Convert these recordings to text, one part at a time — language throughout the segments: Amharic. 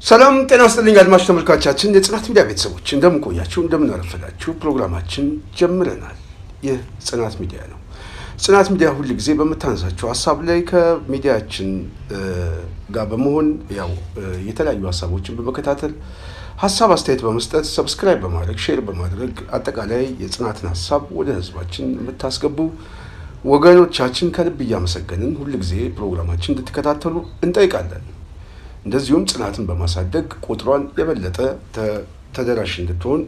ሰላም ጤና ይስጥልኝ አድማጭ ተመልካቾቻችን የጽናት ሚዲያ ቤተሰቦች እንደምን ቆያችሁ እንደምን አረፈዳችሁ ፕሮግራማችን ጀምረናል። ይህ ጽናት ሚዲያ ነው። ጽናት ሚዲያ ሁሉ ጊዜ በመታነሳቸው ሐሳብ ላይ ከሚዲያችን ጋር በመሆን ያው የተለያዩ ሐሳቦችን በመከታተል ሐሳብ አስተያየት በመስጠት ሰብስክራይብ በማድረግ ሼር በማድረግ አጠቃላይ የጽናትን ሐሳብ ወደ ህዝባችን የምታስገቡ ወገኖቻችን ከልብ እያመሰገንን ሁሉ ጊዜ ፕሮግራማችን እንድትከታተሉ እንጠይቃለን። እንደዚሁም ጽናትን በማሳደግ ቁጥሯን የበለጠ ተደራሽ እንድትሆን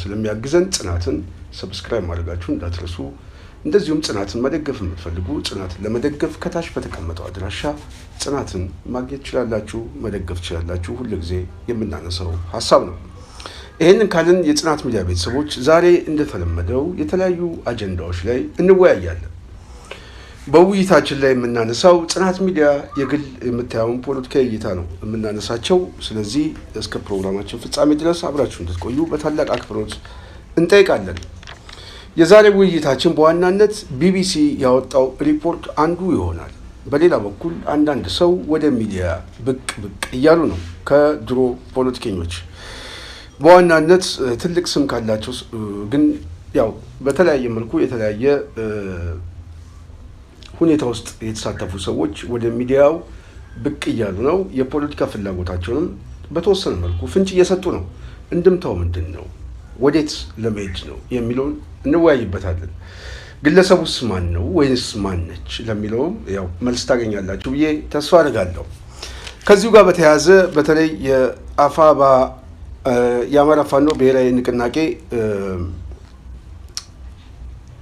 ስለሚያግዘን ጽናትን ሰብስክራይብ ማድረጋችሁ እንዳትረሱ። እንደዚሁም ጽናትን መደገፍ የምትፈልጉ ጽናትን ለመደገፍ ከታች በተቀመጠው አድራሻ ጽናትን ማግኘት ትችላላችሁ፣ መደገፍ ትችላላችሁ። ሁሉ ጊዜ የምናነሳው ሐሳብ ነው። ይሄንን ካልን የጽናት ሚዲያ ቤተሰቦች ዛሬ እንደተለመደው የተለያዩ አጀንዳዎች ላይ እንወያያለን። በውይይታችን ላይ የምናነሳው ጽናት ሚዲያ የግል የምታየውን ፖለቲካዊ እይታ ነው የምናነሳቸው። ስለዚህ እስከ ፕሮግራማችን ፍጻሜ ድረስ አብራችሁ እንድትቆዩ በታላቅ አክብሮት እንጠይቃለን። የዛሬ ውይይታችን በዋናነት ቢቢሲ ያወጣው ሪፖርት አንዱ ይሆናል። በሌላ በኩል አንዳንድ ሰው ወደ ሚዲያ ብቅ እያሉ ነው። ከድሮ ፖለቲከኞች በዋናነት ትልቅ ስም ካላቸው ግን ያው በተለያየ መልኩ የተለያየ ሁኔታ ውስጥ የተሳተፉ ሰዎች ወደ ሚዲያው ብቅ እያሉ ነው። የፖለቲካ ፍላጎታቸውንም በተወሰነ መልኩ ፍንጭ እየሰጡ ነው። እንድምታው ምንድን ነው? ወዴት ለመሄድ ነው የሚለውን እንወያይበታለን። ግለሰቡስ ማን ነው ወይስ ማን ነች ለሚለውም ያው መልስ ታገኛላችሁ ብዬ ተስፋ አድርጋለሁ። ከዚሁ ጋር በተያያዘ በተለይ የአማራ ፋኖ ብሔራዊ ንቅናቄ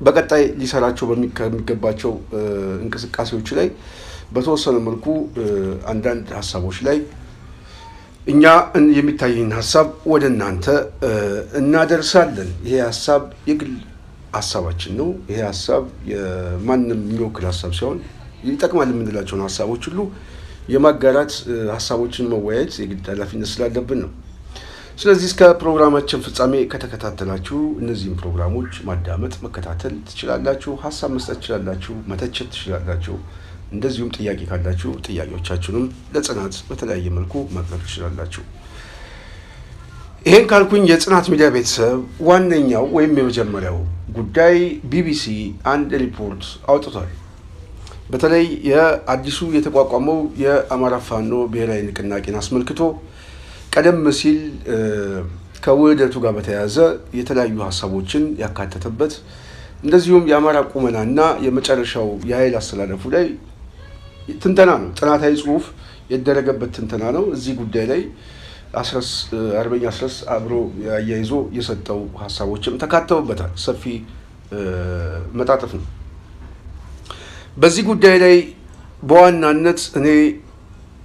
በቀጣይ ሊሰራቸው ከሚገባቸው እንቅስቃሴዎች ላይ በተወሰነ መልኩ አንዳንድ ሀሳቦች ላይ እኛ የሚታየን ሀሳብ ወደ እናንተ እናደርሳለን። ይሄ ሀሳብ የግል ሀሳባችን ነው። ይሄ ሀሳብ የማንም የሚወክል ሀሳብ ሳይሆን ይጠቅማል የምንላቸውን ሀሳቦች ሁሉ የማጋራት ሀሳቦችን መወያየት የግድ ኃላፊነት ስላለብን ነው። ስለዚህ እስከ ፕሮግራማችን ፍጻሜ ከተከታተላችሁ እነዚህን ፕሮግራሞች ማዳመጥ መከታተል ትችላላችሁ። ሀሳብ መስጠት ትችላላችሁ፣ መተቸት ትችላላችሁ። እንደዚሁም ጥያቄ ካላችሁ ጥያቄዎቻችሁንም ለጽናት በተለያየ መልኩ ማቅረብ ትችላላችሁ። ይሄን ካልኩኝ የጽናት ሚዲያ ቤተሰብ ዋነኛው ወይም የመጀመሪያው ጉዳይ ቢቢሲ አንድ ሪፖርት አውጥቷል። በተለይ የአዲሱ የተቋቋመው የአማራ ፋኖ ብሔራዊ ንቅናቄን አስመልክቶ ቀደም ሲል ከውህደቱ ጋር በተያያዘ የተለያዩ ሀሳቦችን ያካተተበት እንደዚሁም የአማራ ቁመናና የመጨረሻው የኃይል አስተላለፉ ላይ ትንተና ነው። ጥናታዊ ጽሑፍ የተደረገበት ትንተና ነው። እዚህ ጉዳይ ላይ አርበኛ አስረስ አብሮ አያይዞ የሰጠው ሀሳቦችም ተካተውበታል። ሰፊ መጣጥፍ ነው። በዚህ ጉዳይ ላይ በዋናነት እኔ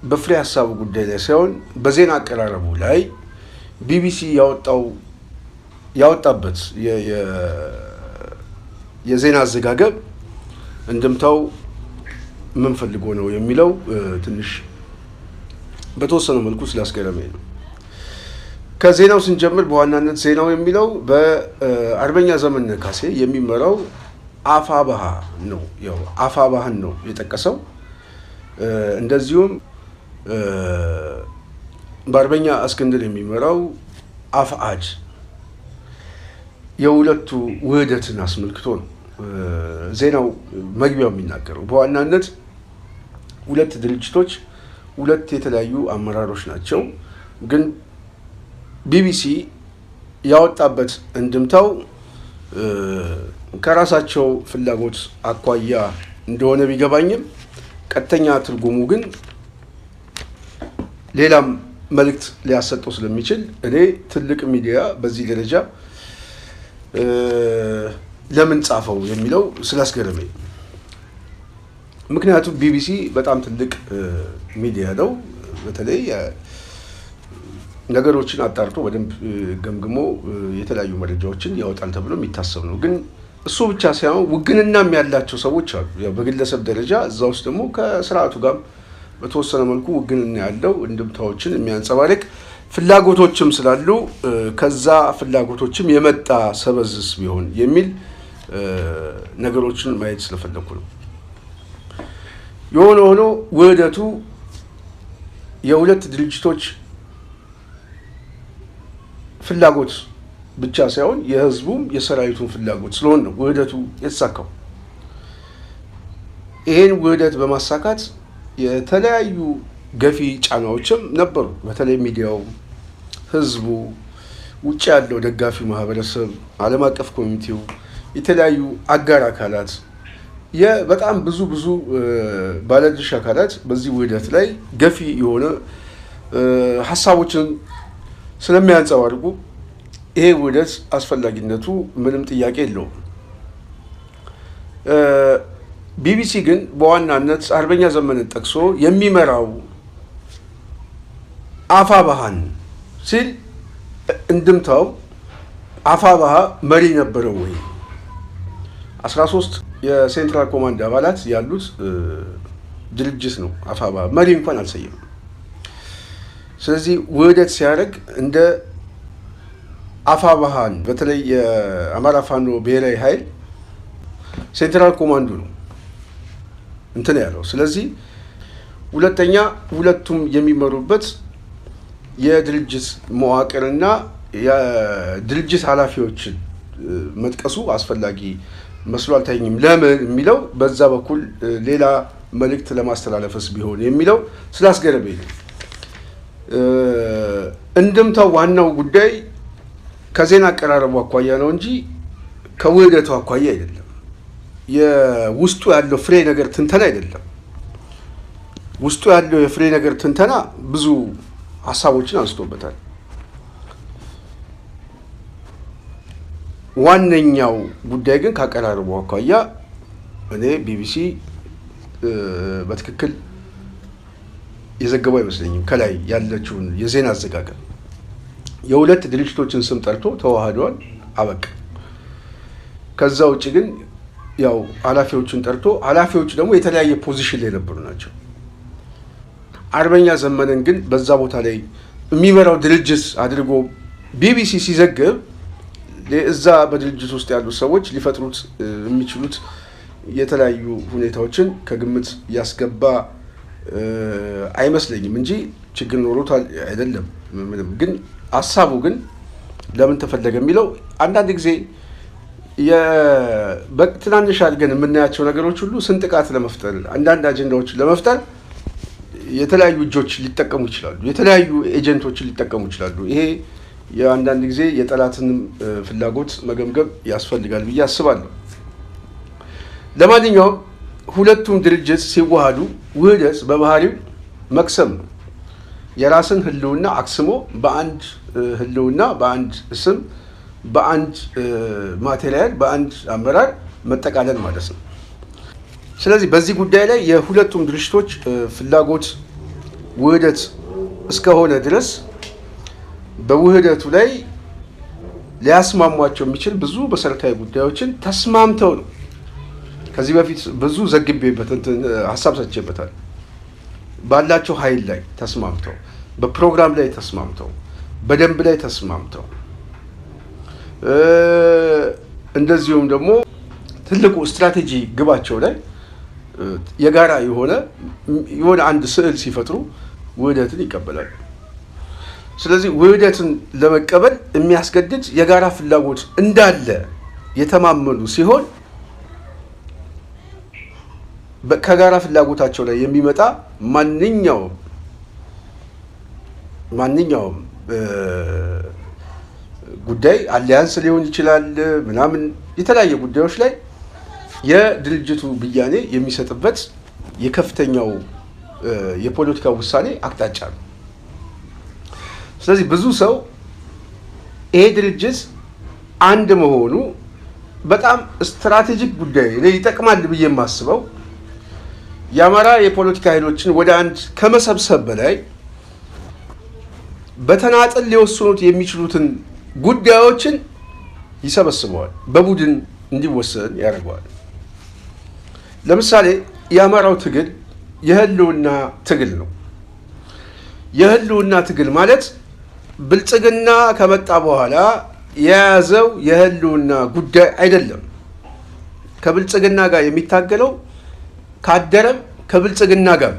በፍሬ ሀሳቡ ጉዳይ ላይ ሳይሆን በዜና አቀራረቡ ላይ ቢቢሲ ያወጣበት የዜና አዘጋገብ እንድምታው ምን ፈልጎ ነው የሚለው ትንሽ በተወሰነ መልኩ ስላስገረመኝ ነው። ከዜናው ስንጀምር በዋናነት ዜናው የሚለው በአርበኛ ዘመነ ካሴ የሚመራው አፋባሃ ነው። ያው አፋባህን ነው የጠቀሰው። እንደዚሁም በአርበኛ እስክንድር የሚመራው አፍአድ የሁለቱ ውህደትን አስመልክቶ ነው ዜናው መግቢያው የሚናገረው። በዋናነት ሁለት ድርጅቶች ሁለት የተለያዩ አመራሮች ናቸው። ግን ቢቢሲ ያወጣበት እንድምታው ከራሳቸው ፍላጎት አኳያ እንደሆነ ቢገባኝም ቀጥተኛ ትርጉሙ ግን ሌላም መልእክት ሊያሰጠው ስለሚችል እኔ ትልቅ ሚዲያ በዚህ ደረጃ ለምን ጻፈው የሚለው ስላስገረመኝ። ምክንያቱም ቢቢሲ በጣም ትልቅ ሚዲያ ነው። በተለይ ነገሮችን አጣርቶ በደንብ ገምግሞ የተለያዩ መረጃዎችን ያወጣል ተብሎ የሚታሰብ ነው። ግን እሱ ብቻ ሳይሆን ውግንናም ያላቸው ሰዎች አሉ። ያው በግለሰብ ደረጃ እዛ ውስጥ ደግሞ ከስርዓቱ ጋር በተወሰነ መልኩ ውግንና ያለው እንድምታዎችን የሚያንጸባርቅ ፍላጎቶችም ስላሉ ከዛ ፍላጎቶችም የመጣ ሰበዝስ ቢሆን የሚል ነገሮችን ማየት ስለፈለኩ ነው። የሆነ ሆኖ ውህደቱ የሁለት ድርጅቶች ፍላጎት ብቻ ሳይሆን የህዝቡም የሰራዊቱን ፍላጎት ስለሆነ ነው ውህደቱ የተሳካው። ይሄን ውህደት በማሳካት የተለያዩ ገፊ ጫናዎችም ነበሩ። በተለይ ሚዲያው፣ ህዝቡ፣ ውጭ ያለው ደጋፊ ማህበረሰብ፣ ዓለም አቀፍ ኮሚኒቲው፣ የተለያዩ አጋር አካላት፣ በጣም ብዙ ባለድርሻ አካላት በዚህ ውህደት ላይ ገፊ የሆነ ሀሳቦችን ስለሚያንጸባርቁ ይሄ ውህደት አስፈላጊነቱ ምንም ጥያቄ የለውም። ቢቢሲ ግን በዋናነት አርበኛ ዘመንን ጠቅሶ የሚመራው አፋብኃን ሲል እንድምታው አፋብኃ መሪ ነበረው ወይ? 13 የሴንትራል ኮማንድ አባላት ያሉት ድርጅት ነው አፋብኃ። መሪ እንኳን አልሰየም። ስለዚህ ውህደት ሲያደርግ እንደ አፋብኃን በተለይ የአማራ ፋኖ ብሔራዊ ኃይል ሴንትራል ኮማንዱ ነው እንትን ያለው። ስለዚህ ሁለተኛ ሁለቱም የሚመሩበት የድርጅት መዋቅርና የድርጅት ኃላፊዎችን መጥቀሱ አስፈላጊ መስሎ አልታየኝም። ለምን የሚለው በዛ በኩል ሌላ መልእክት ለማስተላለፍስ ቢሆን የሚለው ስላስገረመኝ ነው። እንድምታው ዋናው ጉዳይ ከዜና አቀራረቡ አኳያ ነው እንጂ ከውህደቱ አኳያ አይደለም። የውስጡ ያለው ፍሬ ነገር ትንተና አይደለም። ውስጡ ያለው የፍሬ ነገር ትንተና ብዙ ሀሳቦችን አንስቶበታል። ዋነኛው ጉዳይ ግን ካቀራረቡ አኳያ እኔ ቢቢሲ በትክክል የዘገበው አይመስለኝም። ከላይ ያለችውን የዜና አዘጋገብ የሁለት ድርጅቶችን ስም ጠርቶ ተዋህደዋል፣ አበቃ። ከዛ ውጭ ግን ያው ኃላፊዎችን ጠርቶ ኃላፊዎቹ ደግሞ የተለያየ ፖዚሽን ላይ የነበሩ ናቸው። አርበኛ ዘመንን ግን በዛ ቦታ ላይ የሚመራው ድርጅት አድርጎ ቢቢሲ ሲዘግብ እዛ በድርጅት ውስጥ ያሉ ሰዎች ሊፈጥሩት የሚችሉት የተለያዩ ሁኔታዎችን ከግምት ያስገባ አይመስለኝም እንጂ ችግር ኖሮት አይደለም። ምንም ግን ሀሳቡ ግን ለምን ተፈለገ የሚለው አንዳንድ ጊዜ በትናንሽ አድርገን የምናያቸው ነገሮች ሁሉ ስንጥቃት ለመፍጠር አንዳንድ አጀንዳዎችን ለመፍጠር የተለያዩ እጆች ሊጠቀሙ ይችላሉ፣ የተለያዩ ኤጀንቶችን ሊጠቀሙ ይችላሉ። ይሄ የአንዳንድ ጊዜ የጠላትን ፍላጎት መገምገም ያስፈልጋል ብዬ አስባለሁ። ለማንኛውም ሁለቱም ድርጅት ሲዋሃዱ ውህደት በባህሪው መቅሰም ነው። የራስን ህልውና አክስሞ በአንድ ህልውና፣ በአንድ ስም፣ በአንድ ማቴሪያል፣ በአንድ አመራር መጠቃለል ማለት ነው። ስለዚህ በዚህ ጉዳይ ላይ የሁለቱም ድርጅቶች ፍላጎት ውህደት እስከሆነ ድረስ በውህደቱ ላይ ሊያስማሟቸው የሚችል ብዙ መሰረታዊ ጉዳዮችን ተስማምተው ነው። ከዚህ በፊት ብዙ ዘግቤበት ሀሳብ ሰጥቼበታል። ባላቸው ኃይል ላይ ተስማምተው፣ በፕሮግራም ላይ ተስማምተው፣ በደንብ ላይ ተስማምተው፣ እንደዚሁም ደግሞ ትልቁ ስትራቴጂ ግባቸው ላይ የጋራ የሆነ አንድ ስዕል ሲፈጥሩ ውህደትን ይቀበላሉ። ስለዚህ ውህደትን ለመቀበል የሚያስገድድ የጋራ ፍላጎት እንዳለ የተማመኑ ሲሆን ከጋራ ፍላጎታቸው ላይ የሚመጣ ማንኛውም ጉዳይ አሊያንስ ሊሆን ይችላል ምናምን የተለያየ ጉዳዮች ላይ የድርጅቱ ብያኔ የሚሰጥበት የከፍተኛው የፖለቲካ ውሳኔ አቅጣጫ ነው። ስለዚህ ብዙ ሰው ይሄ ድርጅት አንድ መሆኑ በጣም ስትራቴጂክ ጉዳይ ላይ ይጠቅማል ብዬ የማስበው የአማራ የፖለቲካ ኃይሎችን ወደ አንድ ከመሰብሰብ በላይ በተናጠል ሊወስኑት የሚችሉትን ጉዳዮችን ይሰበስበዋል፣ በቡድን እንዲወሰን ያደርገዋል። ለምሳሌ የአማራው ትግል የህልውና ትግል ነው። የህልውና ትግል ማለት ብልጽግና ከመጣ በኋላ የያዘው የህልውና ጉዳይ አይደለም። ከብልጽግና ጋር የሚታገለው ካደረም ከብልጽግና ጋር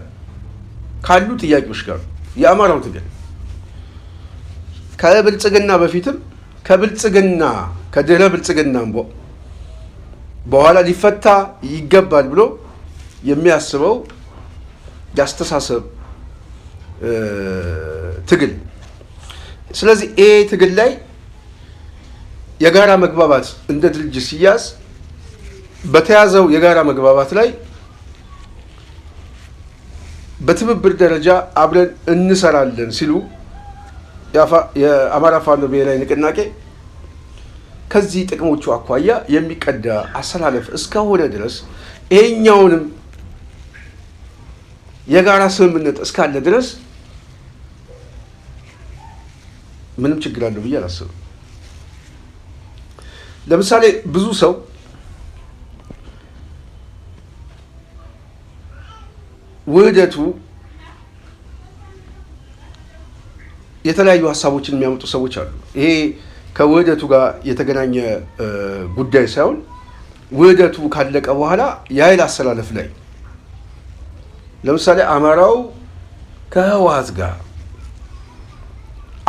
ካሉ ጥያቄዎች ጋር የአማራው ትግል ከብልጽግና በፊትም ከብልጽግና ከድህረ ብልጽግና በኋላ ሊፈታ ይገባል ብሎ የሚያስበው ያስተሳሰብ ትግል። ስለዚህ ይሄ ትግል ላይ የጋራ መግባባት እንደ ድርጅት ሲያዝ በተያዘው የጋራ መግባባት ላይ በትብብር ደረጃ አብረን እንሰራለን ሲሉ የአማራ ፋኖ ብሔራዊ ንቅናቄ ከዚህ ጥቅሞቹ አኳያ የሚቀዳ አሰላለፍ እስከሆነ ድረስ ይሄኛውንም የጋራ ስምምነት እስካለ ድረስ ምንም ችግር አለው ብዬ አላስብም። ለምሳሌ ብዙ ሰው ውህደቱ የተለያዩ ሀሳቦችን የሚያመጡ ሰዎች አሉ። ይሄ ከውህደቱ ጋር የተገናኘ ጉዳይ ሳይሆን ውህደቱ ካለቀ በኋላ የኃይል አሰላለፍ ላይ ለምሳሌ አማራው ከህወሓት ጋር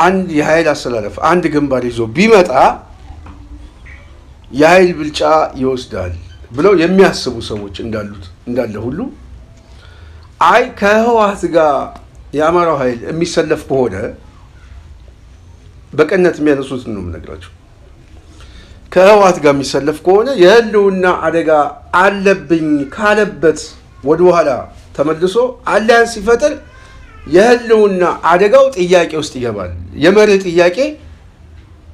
አንድ የኃይል አሰላለፍ አንድ ግንባር ይዞ ቢመጣ የኃይል ብልጫ ይወስዳል ብለው የሚያስቡ ሰዎች እንዳለ ሁሉ አይ ከህወሓት ጋር የአማራው ኃይል የሚሰለፍ ከሆነ በቀነት የሚያነሱት ነው የምነግራቸው። ከህወሓት ጋር የሚሰለፍ ከሆነ የህልውና አደጋ አለብኝ ካለበት ወደ ኋላ ተመልሶ አሊያንስ ሲፈጥር የህልውና አደጋው ጥያቄ ውስጥ ይገባል። የመርህ ጥያቄ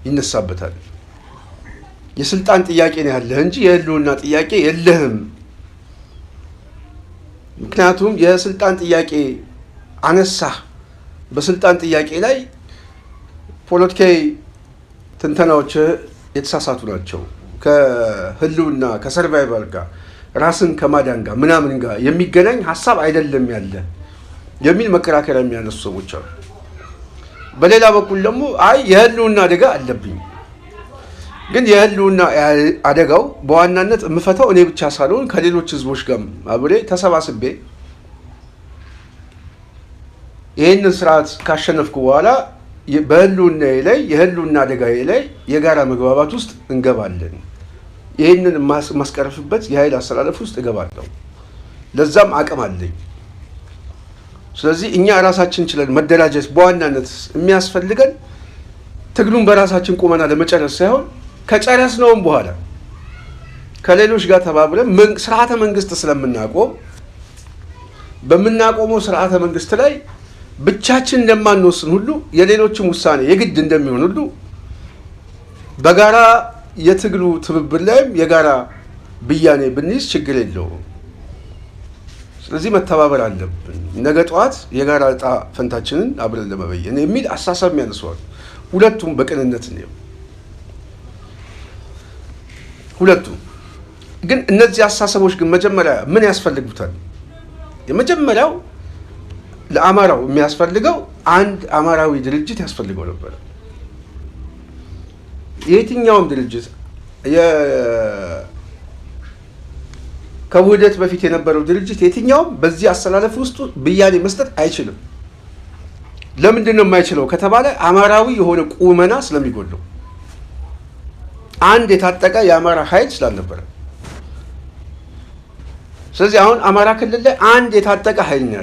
ይነሳበታል። የስልጣን ጥያቄ ነው ያለህ እንጂ የህልውና ጥያቄ የለህም። ምክንያቱም የስልጣን ጥያቄ አነሳህ። በስልጣን ጥያቄ ላይ ፖለቲካዊ ትንተናዎች የተሳሳቱ ናቸው። ከህልውና ከሰርቫይቫል ጋር ራስን ከማዳን ጋር ምናምን ጋር የሚገናኝ ሀሳብ አይደለም ያለ የሚል መከራከሪያ የሚያነሱ ሰዎች አሉ። በሌላ በኩል ደግሞ አይ የህልውና አደጋ አለብኝ፣ ግን የህልውና አደጋው በዋናነት የምፈታው እኔ ብቻ ሳልሆን ከሌሎች ህዝቦች ጋር አብሬ ተሰባስቤ ይህንን ስርዓት ካሸነፍኩ በኋላ በህልውና ላይ የህልውና አደጋ ላይ የጋራ መግባባት ውስጥ እንገባለን። ይህንን ማስቀረፍበት የኃይል አሰላለፍ ውስጥ እገባለሁ። ለዛም አቅም አለኝ። ስለዚህ እኛ ራሳችን ችለን መደራጀት በዋናነት የሚያስፈልገን ትግሉን በራሳችን ቁመና ለመጨረስ ሳይሆን ከጨረስነውም በኋላ ከሌሎች ጋር ተባብረን ስርዓተ መንግስት ስለምናቆም በምናቆመው ስርዓተ መንግስት ላይ ብቻችን እንደማንወስን ሁሉ የሌሎችም ውሳኔ የግድ እንደሚሆን ሁሉ በጋራ የትግሉ ትብብር ላይም የጋራ ብያኔ ብንይዝ ችግር የለውም። ስለዚህ መተባበር አለብን። ነገ ጠዋት የጋራ ዕጣ ፈንታችንን አብረን ለመበየን የሚል አሳሰብ ያነሳዋል። ሁለቱም በቅንነት ነው። ሁለቱም ግን እነዚህ አሳሰቦች ግን መጀመሪያ ምን ያስፈልጉታል? የመጀመሪያው ለአማራው የሚያስፈልገው አንድ አማራዊ ድርጅት ያስፈልገው ነበር። የትኛውም ድርጅት ከውህደት በፊት የነበረው ድርጅት የትኛውም በዚህ አሰላለፍ ውስጥ ብያኔ መስጠት አይችልም። ለምንድን ነው የማይችለው ከተባለ አማራዊ የሆነ ቁመና ስለሚጎለው፣ አንድ የታጠቀ የአማራ ኃይል ስላልነበረ። ስለዚህ አሁን አማራ ክልል ላይ አንድ የታጠቀ ኃይል ነው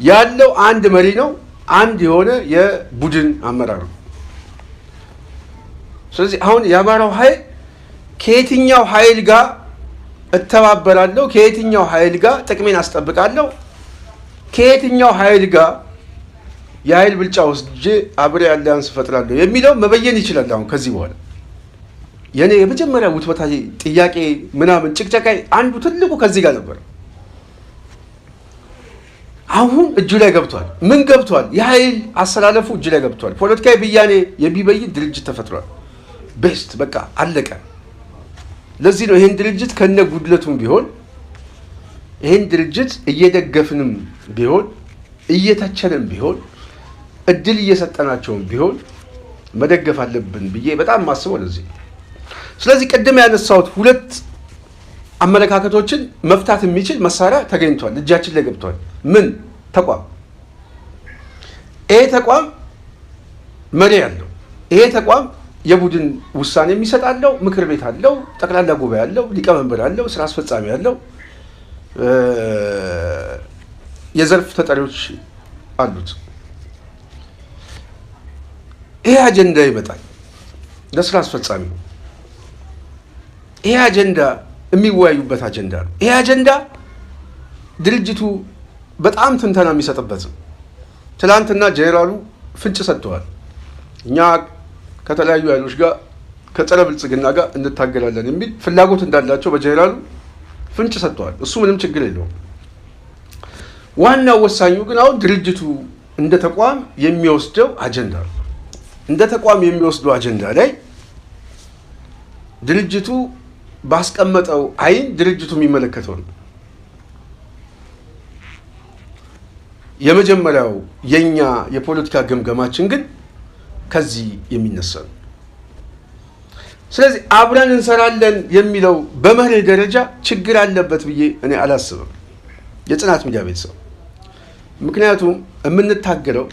ያለው አንድ መሪ ነው፣ አንድ የሆነ የቡድን አመራር ነው። ስለዚህ አሁን የአማራው ኃይል ከየትኛው ኃይል ጋር እተባበራለሁ፣ ከየትኛው ኃይል ጋር ጥቅሜን አስጠብቃለሁ፣ ከየትኛው ኃይል ጋር የኃይል ብልጫ ወስጄ አብሬ አሊያንስ እፈጥራለሁ የሚለው መበየን ይችላል። አሁን ከዚህ በኋላ የኔ የመጀመሪያ ውትወታ ጥያቄ ምናምን ጭቅጨቃይ አንዱ ትልቁ ከዚህ ጋር ነበር። አሁን እጁ ላይ ገብቷል። ምን ገብቷል? የኃይል አሰላለፉ እጁ ላይ ገብቷል። ፖለቲካዊ ብያኔ የሚበይን ድርጅት ተፈጥሯል። ቤስት በቃ አለቀ። ለዚህ ነው ይህን ድርጅት ከነ ጉድለቱም ቢሆን ይህን ድርጅት እየደገፍንም ቢሆን እየተቸንም ቢሆን እድል እየሰጠናቸውም ቢሆን መደገፍ አለብን ብዬ በጣም ማስበው ለዚህ። ስለዚህ ቅድም ያነሳሁት ሁለት አመለካከቶችን መፍታት የሚችል መሳሪያ ተገኝቷል፣ እጃችን ላይ ገብቷል። ምን ተቋም? ይሄ ተቋም መሪ አለው። ይሄ ተቋም የቡድን ውሳኔ የሚሰጣለው፣ ምክር ቤት አለው፣ ጠቅላላ ጉባኤ አለው፣ ሊቀመንበር አለው፣ ስራ አስፈጻሚ አለው፣ የዘርፍ ተጠሪዎች አሉት። ይሄ አጀንዳ ይመጣል ለስራ አስፈጻሚ። ይሄ አጀንዳ የሚወያዩበት አጀንዳ ነው። ይሄ አጀንዳ ድርጅቱ በጣም ትንተና የሚሰጥበት ነው። ትላንትና ጄኔራሉ ፍንጭ ሰጥተዋል። እኛ ከተለያዩ ኃይሎች ጋር ከጸረ ብልጽግና ጋር እንታገላለን የሚል ፍላጎት እንዳላቸው በጄኔራሉ ፍንጭ ሰጥተዋል። እሱ ምንም ችግር የለውም። ዋናው ወሳኙ ግን አሁን ድርጅቱ እንደ ተቋም የሚወስደው አጀንዳ ነው። እንደ ተቋም የሚወስደው አጀንዳ ላይ ድርጅቱ ባስቀመጠው አይን ድርጅቱ የሚመለከተው ነው። የመጀመሪያው የኛ የፖለቲካ ግምገማችን ግን ከዚህ የሚነሳ ነው። ስለዚህ አብረን እንሰራለን የሚለው በመርህ ደረጃ ችግር አለበት ብዬ እኔ አላስብም፣ የጽናት ሚዲያ ቤተሰብ። ምክንያቱም የምንታገለው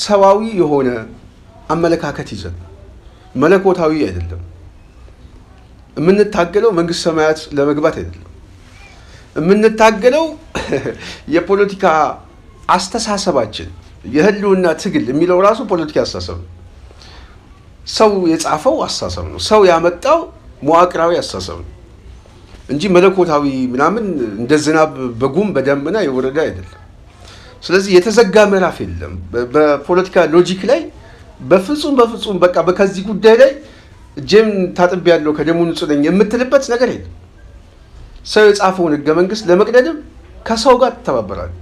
ሰዋዊ የሆነ አመለካከት ይዘን መለኮታዊ አይደለም። የምንታገለው መንግስት ሰማያት ለመግባት አይደለም። የምንታገለው የፖለቲካ አስተሳሰባችን የህልውና ትግል የሚለው ራሱ ፖለቲካ አስተሳሰብ ነው። ሰው የጻፈው አስተሳሰብ ነው። ሰው ያመጣው መዋቅራዊ አስተሳሰብ ነው እንጂ መለኮታዊ ምናምን እንደ ዝናብ በጉም በደመና የወረደ አይደለም። ስለዚህ የተዘጋ ምዕራፍ የለም በፖለቲካ ሎጂክ ላይ በፍጹም በቃ በከዚህ ጉዳይ ላይ እጄን ታጥብ ያለው ከደሙ ንጹህ ነኝ የምትልበት ነገር የለም። ሰው የጻፈውን ህገ መንግስት ለመቅደድም ከሰው ጋር ትተባበራለህ።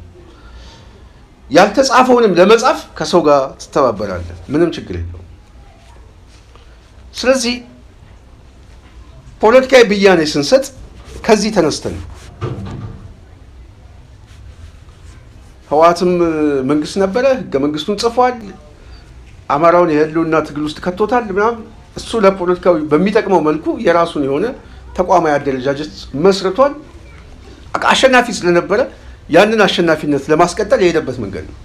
ያልተጻፈውንም ለመጻፍ ከሰው ጋር ትተባበራለህ። ምንም ችግር የለውም። ስለዚህ ፖለቲካዊ ብያኔ ስንሰጥ ከዚህ ተነስተን ህወሓትም መንግስት ነበረ፣ ህገ መንግስቱን ጽፏል፣ አማራውን የህልውና ትግል ውስጥ ከቶታል ምናምን። እሱ ለፖለቲካዊ በሚጠቅመው መልኩ የራሱን የሆነ ተቋማዊ አደረጃጀት መስርቷል። አሸናፊ ስለነበረ ያንን አሸናፊነት ለማስቀጠል የሄደበት መንገድ ነው።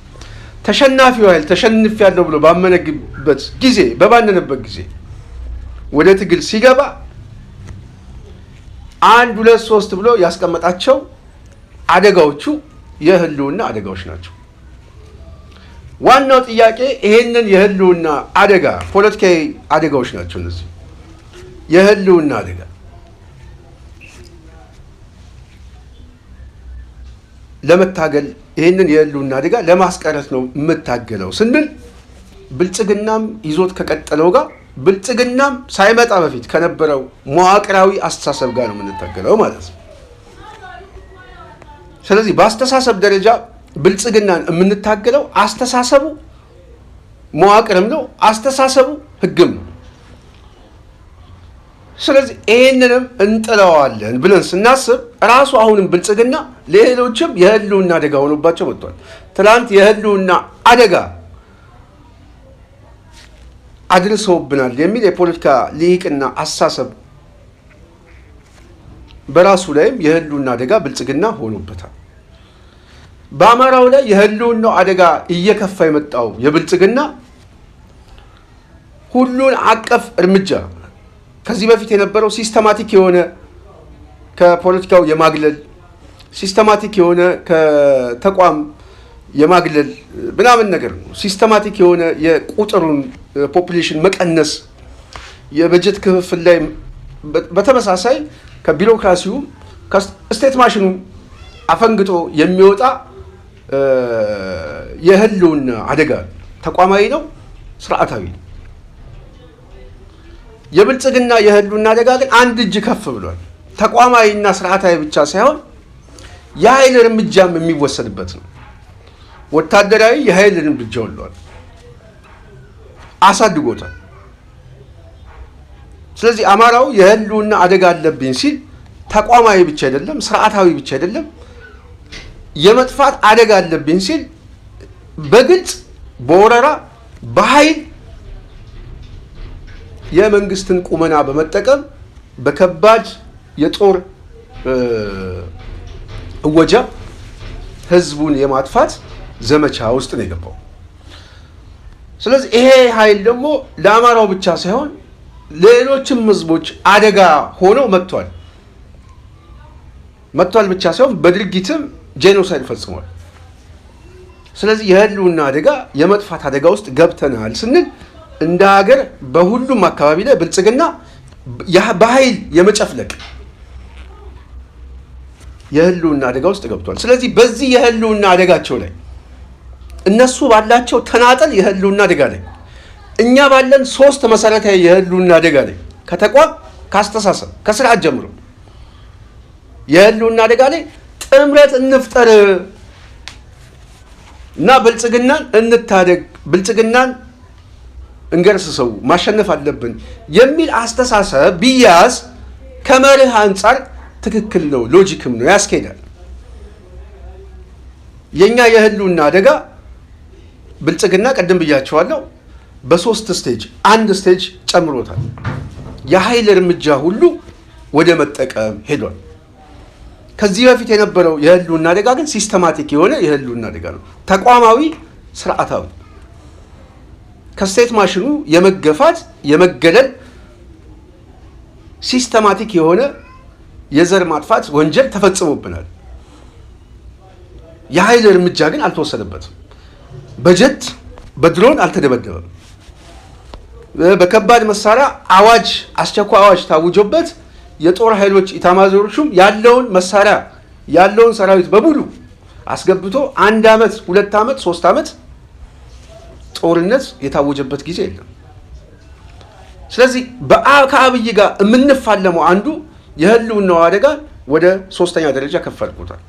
ተሸናፊው ኃይል ተሸንፍ ያለው ብሎ ባመነበት ጊዜ በባነነበት ጊዜ ወደ ትግል ሲገባ 1 2 3 ብሎ ያስቀመጣቸው አደጋዎቹ የህልውና አደጋዎች ናቸው። ዋናው ጥያቄ ይሄንን የህልውና አደጋ ፖለቲካዊ አደጋዎች ናቸው። እነዚህ የህልውና አደጋ ለመታገል ይሄንን የህልውና አደጋ ለማስቀረት ነው የምታገለው ስንል ብልጽግናም ይዞት ከቀጠለው ጋር ብልጽግናም ሳይመጣ በፊት ከነበረው መዋቅራዊ አስተሳሰብ ጋር ነው የምንታገለው ማለት ነው። ስለዚህ በአስተሳሰብ ደረጃ ብልጽግናን የምንታገለው አስተሳሰቡ መዋቅርም ነው፣ አስተሳሰቡ ህግም ነው። ስለዚህ ይሄንንም እንጥለዋለን ብለን ስናስብ ራሱ አሁንም ብልጽግና ሌሎችም የህልውና አደጋ ሆኖባቸው መጥቷል። ትናንት የህልውና አደጋ አድርሰውብናል የሚል የፖለቲካ ልሂቅና አስተሳሰብ በራሱ ላይም የህልውና አደጋ ብልጽግና ሆኖበታል። በአማራው ላይ የህልውናው አደጋ እየከፋ የመጣው የብልጽግና ሁሉን አቀፍ እርምጃ ከዚህ በፊት የነበረው ሲስተማቲክ የሆነ ከፖለቲካው የማግለል ሲስተማቲክ የሆነ ከተቋም የማግለል ምናምን ነገር ነው። ሲስተማቲክ የሆነ የቁጥሩን ፖፑሌሽን መቀነስ፣ የበጀት ክፍፍል ላይ በተመሳሳይ ከቢሮክራሲው ከስቴት ማሽኑ አፈንግጦ የሚወጣ የህልውና አደጋ ተቋማዊ ነው፣ ስርዓታዊ ነው። የብልጽግና የህልውና አደጋ ግን አንድ እጅ ከፍ ብሏል። ተቋማዊና ስርዓታዊ ብቻ ሳይሆን የኃይል እርምጃም የሚወሰድበት ነው። ወታደራዊ የኃይል እርምጃ ወሏል፣ አሳድጎታል። ስለዚህ አማራው የህልውና አደጋ አለብኝ ሲል ተቋማዊ ብቻ አይደለም፣ ስርዓታዊ ብቻ አይደለም፣ የመጥፋት አደጋ አለብኝ ሲል በግልጽ በወረራ በኃይል የመንግስትን ቁመና በመጠቀም በከባድ የጦር እወጃ ህዝቡን የማጥፋት ዘመቻ ውስጥ ነው የገባው። ስለዚህ ይሄ ኃይል ደግሞ ለአማራው ብቻ ሳይሆን ሌሎችም ህዝቦች አደጋ ሆኖ መጥቷል ብቻ ሳይሆን በድርጊትም ጄኖሳይድ ፈጽሟል። ስለዚህ የህልውና አደጋ የመጥፋት አደጋ ውስጥ ገብተናል ስንል እንደ ሀገር በሁሉም አካባቢ ላይ ብልጽግና በኃይል የመጨፍለቅ የህልውና አደጋ ውስጥ ገብቷል። ስለዚህ በዚህ የህልውና አደጋቸው ላይ እነሱ ባላቸው ተናጠል የህልውና አደጋ ላይ እኛ ባለን 3 መሰረታዊ የህልውና አደጋ ላይ ከተቋም፣ ካስተሳሰብ፣ ከስርዓት ጀምሮ የህልውና አደጋ ላይ ጥምረት እንፍጠር እና ብልጽግናን እንታደግ፣ ብልጽግናን እንገርስሰው፣ ማሸነፍ አለብን የሚል አስተሳሰብ ቢያዝ ከመርህ አንጻር ትክክል ነው፣ ሎጂክም ነው፣ ያስኬዳል። የኛ የህልውና አደጋ ብልጽግና ቀደም ብያቸዋለሁ በ3 ስቴጅ አንድ ስቴጅ ጨምሮታል። የኃይል እርምጃ ሁሉ ወደ መጠቀም ሄዷል። ከዚህ በፊት የነበረው የህልውና አደጋ ግን ሲስተማቲክ የሆነ የህልውና አደጋ ነው። ተቋማዊ፣ ስርዓታዊ ከስቴት ማሽኑ የመገፋት የመገለል ሲስተማቲክ የሆነ የዘር ማጥፋት ወንጀል ተፈጽሞብናል። የኃይል እርምጃ ግን አልተወሰደበትም። በጀት በድሮን አልተደበደበም። በከባድ መሳሪያ አዋጅ፣ አስቸኳይ አዋጅ ታውጆበት የጦር ኃይሎች ኢታማዦር ሹም ያለውን መሳሪያ ያለውን ሰራዊት በሙሉ አስገብቶ 1 ዓመት 2 ዓመት 3 ዓመት ጦርነት የታወጀበት ጊዜ የለም። ስለዚህ ከአብይ ጋር የምንፋለመው አንዱ የህልውናው አደጋ ወደ 3ኛ ደረጃ ከፍ አድርጎታል።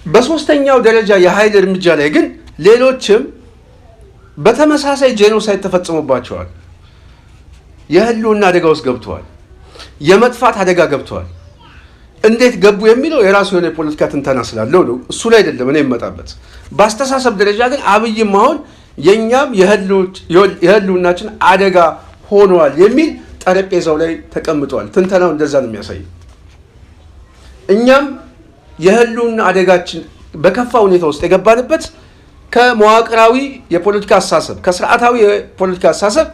በ3ኛው ደረጃ የኃይል እርምጃ ላይ ግን ሌሎችም በተመሳሳይ ጄኖሳይድ ተፈጽሞባቸዋል። የህልውና አደጋ ውስጥ ገብተዋል። የመጥፋት አደጋ ገብተዋል። እንዴት ገቡ የሚለው የራሱ የሆነ የፖለቲካ ትንተና ስላለው ነው። እሱ ላይ አይደለም እኔ የምመጣበት። በአስተሳሰብ ደረጃ ግን አብይም አሁን የኛም የህልውናችን አደጋ ሆኗል የሚል ጠረጴዛው ላይ ተቀምጧል። ትንተናው እንደዛ ነው የሚያሳየው። እኛም የህልውና አደጋችን በከፋ ሁኔታ ውስጥ የገባንበት ከመዋቅራዊ የፖለቲካ አስተሳሰብ ከስርዓታዊ የፖለቲካ አስተሳሰብ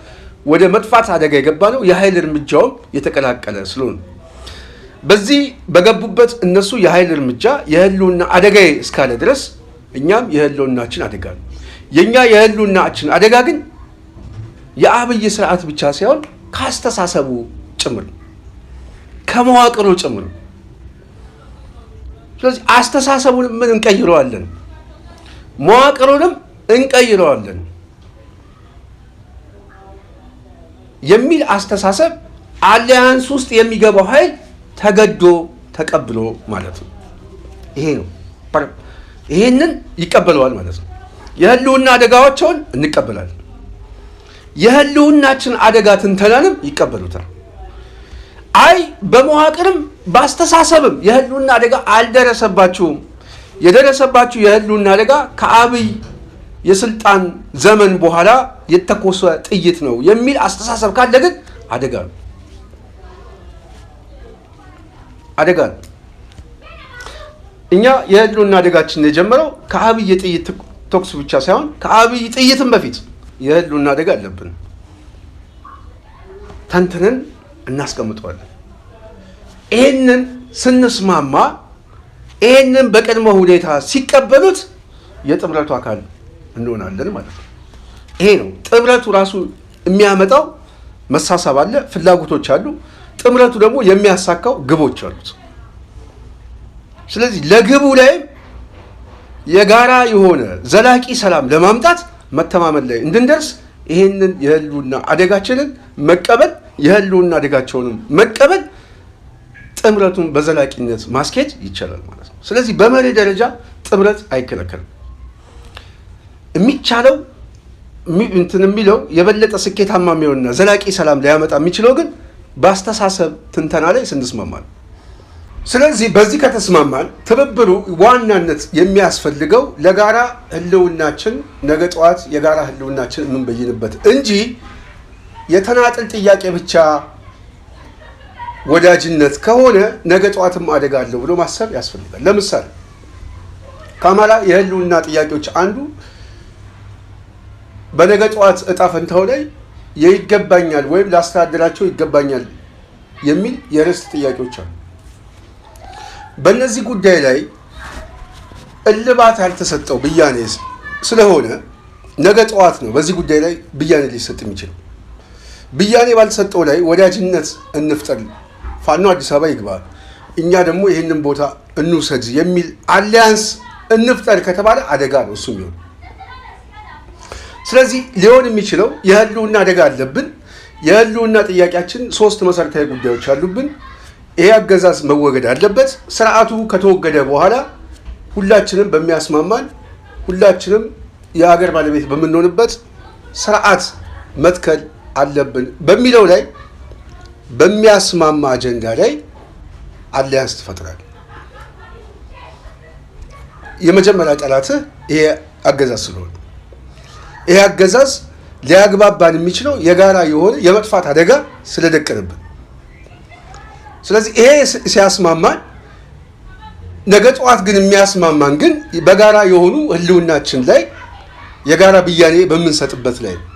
ወደ መጥፋት አደጋ የገባ ነው። የኃይል እርምጃውም የተቀላቀለ ስለሆነ በዚህ በገቡበት እነሱ የኃይል እርምጃ የህልውና አደጋ እስካለ ድረስ እኛም የህልውናችን አደጋ ነው። የኛ የህልውናችን አደጋ ግን የአብይ ስርዓት ብቻ ሳይሆን ካስተሳሰቡ ጭምር ከመዋቅሩ ጭምር። ስለዚህ አስተሳሰቡን ምን እንቀይረዋለን፣ መዋቅሩንም እንቀይረዋለን የሚል አስተሳሰብ አሊያንስ ውስጥ የሚገባው ኃይል ተገዶ ተቀብሎ ማለት ነው። ይሄ ነው። ይሄንን ይቀበለዋል ማለት ነው። የህልውና አደጋዎችን እንቀበላለን። የህልውናችን አደጋ ትንተናንም ይቀበሉታል። አይ በመዋቅርም በአስተሳሰብም የህልውና አደጋ አልደረሰባችሁም፣ የደረሰባችሁ የህልውና አደጋ ከአብይ የስልጣን ዘመን በኋላ የተኮሰ ጥይት ነው የሚል አስተሳሰብ ካለ ግን አደጋ ነው። አደጋ ነው። እኛ የህልውና አደጋችን የጀመረው ከአብይ የጥይት ተኩስ ብቻ ሳይሆን ከአብይ ጥይትም በፊት የህልውና አደጋ አለብን። ተንትነን እናስቀምጠዋለን። ይሄንን ስንስማማ ይሄንን በቅድመ ሁኔታ ሲቀበሉት የጥምረቱ አካል እንሆናለን ማለት ነው። ይሄ ነው ጥምረቱ ራሱ የሚያመጣው መሳሳብ አለ፣ ፍላጎቶች አሉ። ጥምረቱ ደግሞ የሚያሳካው ግቦች አሉት። ስለዚህ ለግቡ ላይ የጋራ የሆነ ዘላቂ ሰላም ለማምጣት መተማመን ላይ እንድንደርስ ይሄንን የህልውና አደጋችንን መቀበል የህልውና አደጋቸውንም መቀበል ጥምረቱን በዘላቂነት ማስኬድ ይቻላል ማለት ነው። ስለዚህ በመርህ ደረጃ ጥምረት አይከለከልም። የሚቻለው እንትን የሚለው የበለጠ ስኬታማ የሚሆንና ዘላቂ ሰላም ሊያመጣ የሚችለው ግን በአስተሳሰብ ትንተና ላይ ስንስማማ ነው። ስለዚህ በዚህ ከተስማማን ትብብሩ ዋናነት የሚያስፈልገው ለጋራ ህልውናችን ነገ ጠዋት የጋራ ህልውናችን የምንበይንበት እንጂ የተናጠል ጥያቄ ብቻ ወዳጅነት ከሆነ ነገ ጠዋትም አደጋ አለው ብሎ ማሰብ ያስፈልጋል። ለምሳሌ ከአማራ የህልውና ጥያቄዎች አንዱ በነገ ጠዋት እጣ ፈንታው ላይ ይገባኛል ወይም ላስተዳድራቸው ይገባኛል የሚል የርስት ጥያቄዎች አሉ። በእነዚህ ጉዳይ ላይ እልባት ያልተሰጠው ብያኔ ስለሆነ ነገ ጠዋት ነው በዚህ ጉዳይ ላይ ብያኔ ሊሰጥ የሚችለው። ብያኔ ባልተሰጠው ላይ ወዳጅነት እንፍጠር፣ ፋኖ አዲስ አበባ ይግባ፣ እኛ ደግሞ ይህንን ቦታ እንውሰድ የሚል አሊያንስ እንፍጠር ከተባለ አደጋ ነው እሱ የሚሆን። ስለዚህ ሊሆን የሚችለው የህልውና አደጋ አለብን። የህልውና ጥያቄያችን 3 መሰረታዊ ጉዳዮች አሉብን። ይሄ አገዛዝ መወገድ አለበት። ስርዓቱ ከተወገደ በኋላ ሁላችንም በሚያስማማን ሁላችንም የሀገር ባለቤት በምንሆንበት ስርዓት መትከል አለብን በሚለው ላይ በሚያስማማ አጀንዳ ላይ አሊያንስ ትፈጥራል። የመጀመሪያ ጠላትህ ይሄ አገዛዝ ስለሆነ ይሄ አገዛዝ ሊያግባባን የሚችለው የጋራ የሆነ የመጥፋት አደጋ ስለደቀነብን፣ ስለዚህ ይሄ ሲያስማማን ነገ ጠዋት ግን የሚያስማማን ግን በጋራ የሆኑ ህልውናችን ላይ የጋራ ብያኔ በምንሰጥበት ላይ ነው።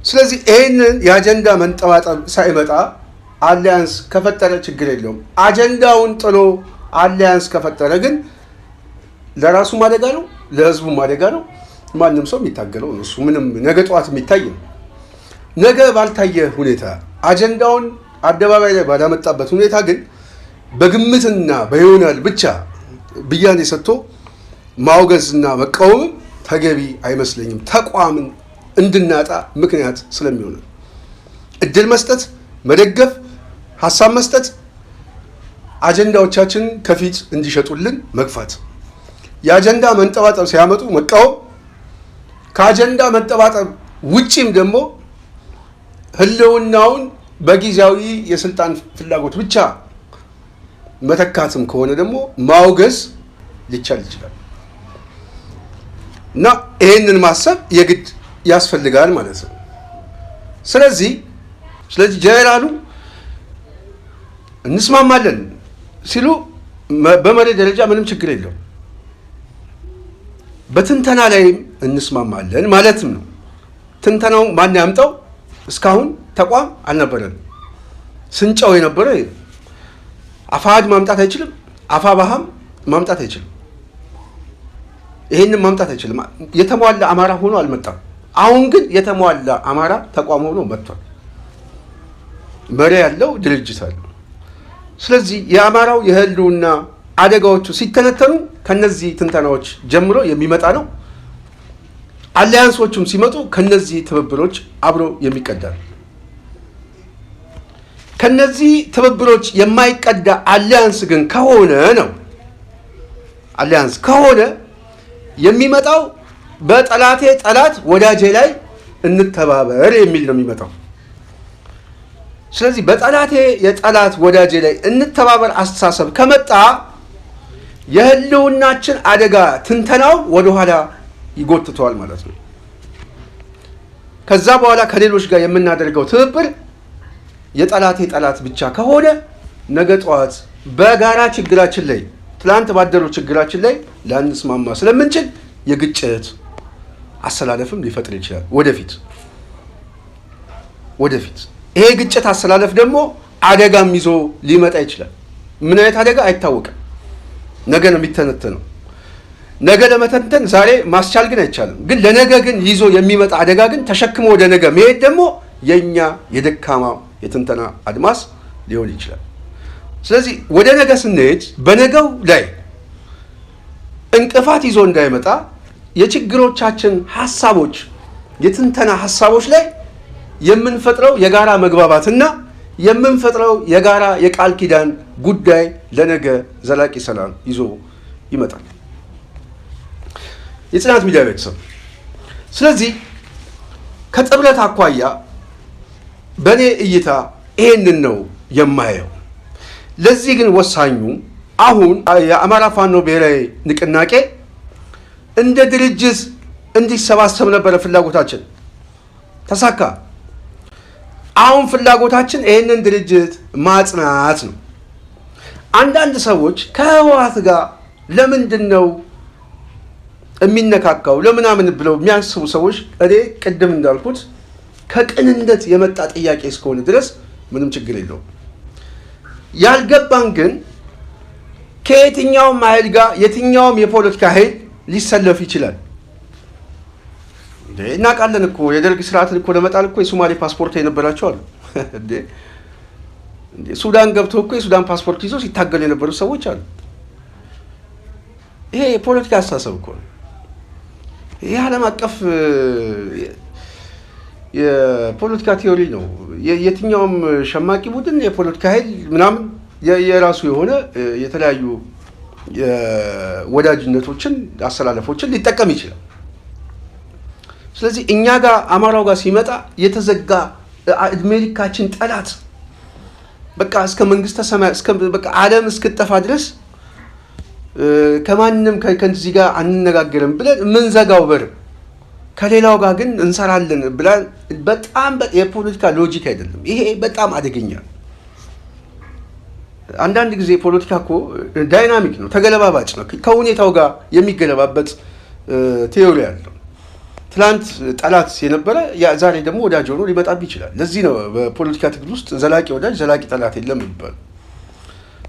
ስለዚህ ይህንን የአጀንዳ መንጠባጠብ ሳይመጣ አሊያንስ ከፈጠረ ችግር የለውም። አጀንዳውን ጥሎ አሊያንስ ከፈጠረ ግን ለራሱም አደጋ ነው፣ ለህዝቡም አደጋ ነው። ማንም ሰው የሚታገለው ነው። እሱ ምንም ነገ ጠዋት የሚታይ ነው። ነገ ባልታየ ሁኔታ አጀንዳውን አደባባይ ላይ ባላመጣበት ሁኔታ ግን በግምትና በይሆናል ብቻ ብያኔ ሰጥቶ ማውገዝና መቃወም ተገቢ አይመስለኝም። ተቋምን እንድናጣ ምክንያት ስለሚሆን እድል መስጠት፣ መደገፍ፣ ሀሳብ መስጠት፣ አጀንዳዎቻችን ከፊት እንዲሸጡልን መግፋት፣ የአጀንዳ መንጠባጠብ ሲያመጡ መቃወም፣ ከአጀንዳ መንጠባጠብ ውጪም ደግሞ ህልውናውን በጊዜያዊ የስልጣን ፍላጎት ብቻ መተካትም ከሆነ ደግሞ ማውገዝ ሊቻል ይችላል እና ይህንን ማሰብ የግድ ያስፈልጋል ማለት ነው። ስለዚህ ጀነራሉ እንስማማለን ሲሉ በመሬት ደረጃ ምንም ችግር የለውም። በትንተና ላይም እንስማማለን ማለትም ነው። ትንተናው ማን ያምጣው? እስካሁን ተቋም አልነበረን። ስንጫው የነበረ አፋሕድ ማምጣት አይችልም፣ አፋብኃም ማምጣት አይችልም፣ ይሄንን ማምጣት አይችልም። የተሟላ አማራ ሆኖ አልመጣም። አሁን ግን የተሟላ አማራ ተቋም ሆኖ መጥቷል። መሪ ያለው ድርጅት አለው። ስለዚህ የአማራው የህልውና አደጋዎቹ ሲተነተኑ ከነዚህ ትንተናዎች ጀምሮ የሚመጣ ነው። አሊያንሶቹም ሲመጡ ከነዚህ ትብብሮች አብሮ የሚቀዳ ነው። ከነዚህ ትብብሮች የማይቀዳ አሊያንስ ግን ከሆነ ነው አሊያንስ ከሆነ የሚመጣው በጠላቴ ጠላት ወዳጄ ላይ እንተባበር የሚል ነው የሚመጣው። ስለዚህ በጠላቴ የጠላት ወዳጄ ላይ እንተባበር አስተሳሰብ ከመጣ የህልውናችን አደጋ ትንተናው ወደኋላ ይጎትተዋል ማለት ነው። ከዛ በኋላ ከሌሎች ጋር የምናደርገው ትብብር የጠላቴ ጠላት ብቻ ከሆነ ነገ ጠዋት በጋራ ችግራችን ላይ ትላንት ባደረው ችግራችን ላይ ላንስማማ ስለምንችል የግጭት አሰላለፍም ሊፈጥር ይችላል ወደፊት። ይሄ ግጭት አሰላለፍ ደግሞ አደጋም ይዞ ሊመጣ ይችላል። ምን አይነት አደጋ አይታወቅም። ነገ ነው የሚተነተነው። ነገ ለመተንተን ዛሬ ማስቻል ግን አይቻልም። ግን ለነገ ግን ይዞ የሚመጣ አደጋ ግን ተሸክሞ ወደ ነገ መሄድ ደግሞ የኛ የደካማ የትንተና አድማስ ሊሆን ይችላል። ስለዚህ ወደ ነገ ስንሄድ በነገው ላይ እንቅፋት ይዞ እንዳይመጣ የችግሮቻችን ሐሳቦች የትንተና ሐሳቦች ላይ የምንፈጥረው የጋራ መግባባትና የምንፈጥረው የጋራ የቃል ኪዳን ጉዳይ ለነገ ዘላቂ ሰላም ይዞ ይመጣል። የጽናት ሚዲያ ቤተሰብ ስለዚህ ከጥብረት አኳያ በእኔ እይታ ይሄንን ነው የማየው። ለዚህ ግን ወሳኙ አሁን የአማራ ፋኖ ብሔራዊ ንቅናቄ እንደ ድርጅት እንዲሰባሰብ ነበረ ፍላጎታችን፣ ተሳካ። አሁን ፍላጎታችን ይሄንን ድርጅት ማጽናት ነው። አንዳንድ ሰዎች ከህወሓት ጋር ለምንድን ነው የሚነካካው ለምናምን ብለው የሚያስቡ ሰዎች እኔ ቅድም እንዳልኩት ከቅንነት የመጣ ጥያቄ እስከሆነ ድረስ ምንም ችግር የለውም። ያልገባን ግን ከየትኛውም ኃይል ጋር የትኛውም የፖለቲካ ኃይል ሊሰለፍ ይችላል። እናውቃለን እኮ የደርግ ስርዓትን እኮ ለመጣል እኮ የሶማሌ ፓስፖርት የነበራቸው አሉ። ሱዳን ገብቶ እኮ የሱዳን ፓስፖርት ይዞ ሲታገሉ የነበሩ ሰዎች አሉ። ይሄ የፖለቲካ አስተሳሰብ እኮ ነው። ይሄ ዓለም አቀፍ የፖለቲካ ቲዮሪ ነው። የትኛውም ሸማቂ ቡድን የፖለቲካ ኃይል ምናምን የራሱ የሆነ የተለያዩ ወዳጅነቶችን አሰላለፎችን ሊጠቀም ይችላል። ስለዚህ እኛ ጋር አማራው ጋር ሲመጣ የተዘጋ እድሜ ልካችን ጠላት በቃ እስከ መንግስተ ሰማይ እስከ በቃ ዓለም እስክጠፋ ድረስ ከማንንም ከዚህ ጋር አንነጋገርም ብለን የምንዘጋው በር ከሌላው ጋር ግን እንሰራለን ብለን በጣም የፖለቲካ ሎጂክ አይደለም። ይሄ በጣም አደገኛ። አንዳንድ ጊዜ ፖለቲካ እኮ ዳይናሚክ ነው፣ ተገለባባጭ ነው። ከሁኔታው ጋር የሚገለባበጥ ቲዮሪ አለው። ትላንት ጠላት የነበረ ዛሬ ደግሞ ወዳጅ ሆኖ ሊመጣብ ይችላል። ለዚህ ነው በፖለቲካ ትግል ውስጥ ዘላቂ ወዳጅ ዘላቂ ጠላት የለም የሚባለው።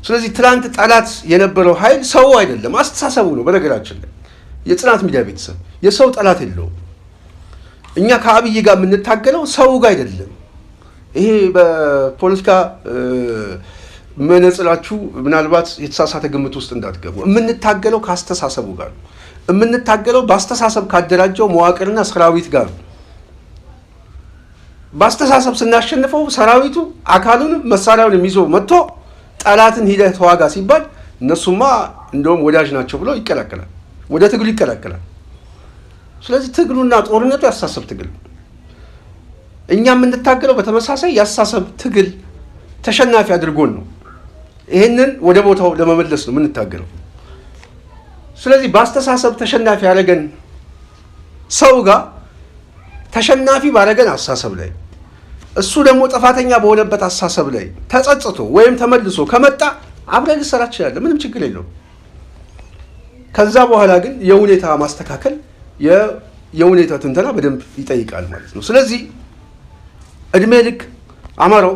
ስለዚህ ትላንት ጠላት የነበረው ኃይል ሰው አይደለም፣ አስተሳሰቡ ነው። በነገራችን ላይ የጽናት ሚዲያ ቤተሰብ የሰው ጠላት የለውም። እኛ ከአብይ ጋር የምንታገለው ሰው ጋር አይደለም። ይሄ በፖለቲካ መነጽራችሁ ምናልባት የተሳሳተ ግምት ውስጥ እንዳትገቡ። የምንታገለው ከአስተሳሰቡ ጋር ነው። የምንታገለው በአስተሳሰብ ካደራጀው መዋቅርና ሰራዊት ጋር ነው። በአስተሳሰብ ስናሸንፈው ሰራዊቱ አካሉንም መሳሪያውንም ይዞ መጥቶ ጠላትን ሂደህ ተዋጋ ሲባል እነሱማ እንደውም ወዳጅ ናቸው ብሎ ይቀላቀላል፣ ወደ ትግሉ ይቀላቀላል። ስለዚህ ትግሉና ጦርነቱ ያስተሳሰብ ትግል ነው። እኛ የምንታገለው በተመሳሳይ ያስተሳሰብ ትግል ተሸናፊ አድርጎን ነው። ይህንን ወደ ቦታው ለመመለስ ነው የምንታገለው። ስለዚህ በአስተሳሰብ ተሸናፊ ያደረገን ሰው ጋር ተሸናፊ ባደረገን አስተሳሰብ ላይ እሱ ደግሞ ጥፋተኛ በሆነበት አስተሳሰብ ላይ ተጸጽቶ ወይም ተመልሶ ከመጣ አብረን ልንሰራ እንችላለን፣ ምንም ችግር የለውም። ከዛ በኋላ ግን የሁኔታ ማስተካከል የሁኔታ ትንተና በደንብ ይጠይቃል ማለት ነው። ስለዚህ እድሜ ልክ አማራው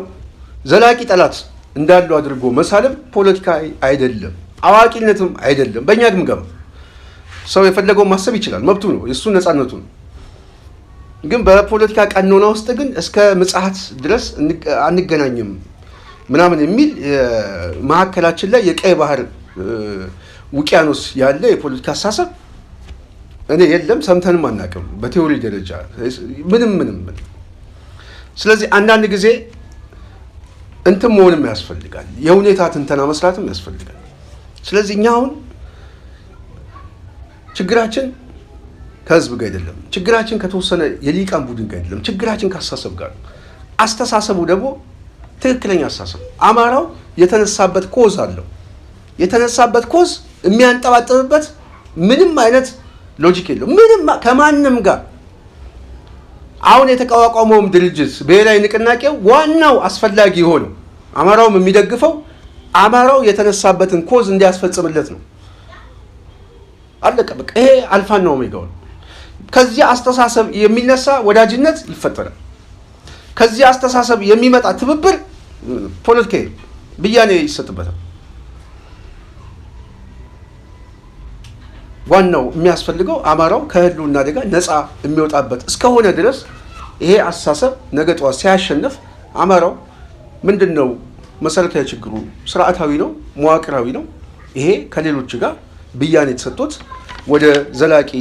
ዘላቂ ጠላት እንዳለው አድርጎ መሳለም ፖለቲካ አይደለም፣ አዋቂነትም አይደለም። በእኛ ግምገማ ሰው የፈለገውን ማሰብ ይችላል፣ መብቱ ነው፣ የእሱ ነፃነቱ ነው። ግን በፖለቲካ ቀኖና ውስጥ ግን እስከ ምጽአት ድረስ አንገናኝም ምናምን የሚል መሀከላችን ላይ የቀይ ባህር ውቅያኖስ ያለ የፖለቲካ አስተሳሰብ እኔ የለም፣ ሰምተንም አናውቅም በቴዎሪ ደረጃ ምንም። ስለዚህ አንዳንድ ጊዜ እንትን መሆንም ያስፈልጋል፣ የሁኔታ ትንተና መስራትም ያስፈልጋል። ስለዚህ እኛ አሁን ችግራችን ከህዝብ ጋር አይደለም፣ ችግራችን ከተወሰነ የሊቃን ቡድን ጋር አይደለም፣ ችግራችን ከአስተሳሰብ ጋር ነው። አስተሳሰቡ ደግሞ ትክክለኛ አስተሳሰብ። አማራው የተነሳበት ኮዝ አለው። የተነሳበት ኮዝ የሚያንጠባጥብበት ምንም አይነት ሎጂክ የለው። ምንም ከማንም ጋር አሁን የተቋቋመውም ድርጅት ብሔራዊ ንቅናቄው ዋናው አስፈላጊ የሆነው አማራውም የሚደግፈው አማራው የተነሳበትን ኮዝ እንዲያስፈጽምለት ነው። አለቀ በቃ። ይሄ አልፋና ኦሜጋው ነው። ከዚህ አስተሳሰብ የሚነሳ ወዳጅነት ይፈጠራል። ከዚህ አስተሳሰብ የሚመጣ ትብብር ፖለቲካዊ ብያኔ ይሰጥበታል። ዋናው የሚያስፈልገው አማራው ከህልውና አደጋ ነፃ የሚወጣበት እስከሆነ ድረስ ይሄ አስተሳሰብ ነገ ጠዋት ሲያሸንፍ አማራው ምንድነው መሰረታዊ ችግሩ? ስርዓታዊ ነው፣ መዋቅራዊ ነው። ይሄ ከሌሎች ጋር ብያኔ ተሰጥቶት ወደ ዘላቂ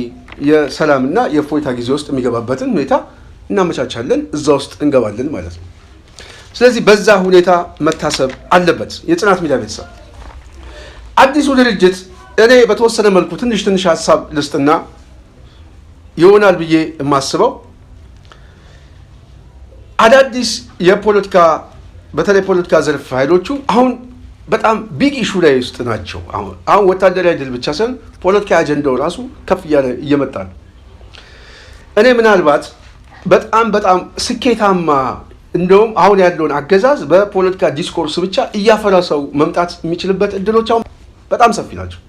የሰላምና የእፎይታ ጊዜ ውስጥ የሚገባበትን ሁኔታ እናመቻቻለን፣ እዛ ውስጥ እንገባለን ማለት ነው። ስለዚህ በዛ ሁኔታ መታሰብ አለበት። የጽናት ሚዲያ ቤተሰብ አዲሱ ድርጅት እኔ በተወሰነ መልኩ ትንሽ ሀሳብ ልስጥና ይሆናል ብዬ የማስበው አዳዲስ የፖለቲካ በተለይ ፖለቲካ ዘርፍ ኃይሎቹ አሁን በጣም ቢግ ኢሹ ላይ ውስጥ ናቸው። አሁን ወታደራዊ ድል ብቻ ሳይሆን ፖለቲካ አጀንዳው ራሱ ከፍ እያለ እየመጣ ነው። እኔ ምናልባት በጣም ስኬታማ እንደውም አሁን ያለውን አገዛዝ በፖለቲካ ዲስኮርስ ብቻ እያፈረሰው መምጣት የሚችልበት እድሎች አሁን በጣም ሰፊ ናቸው።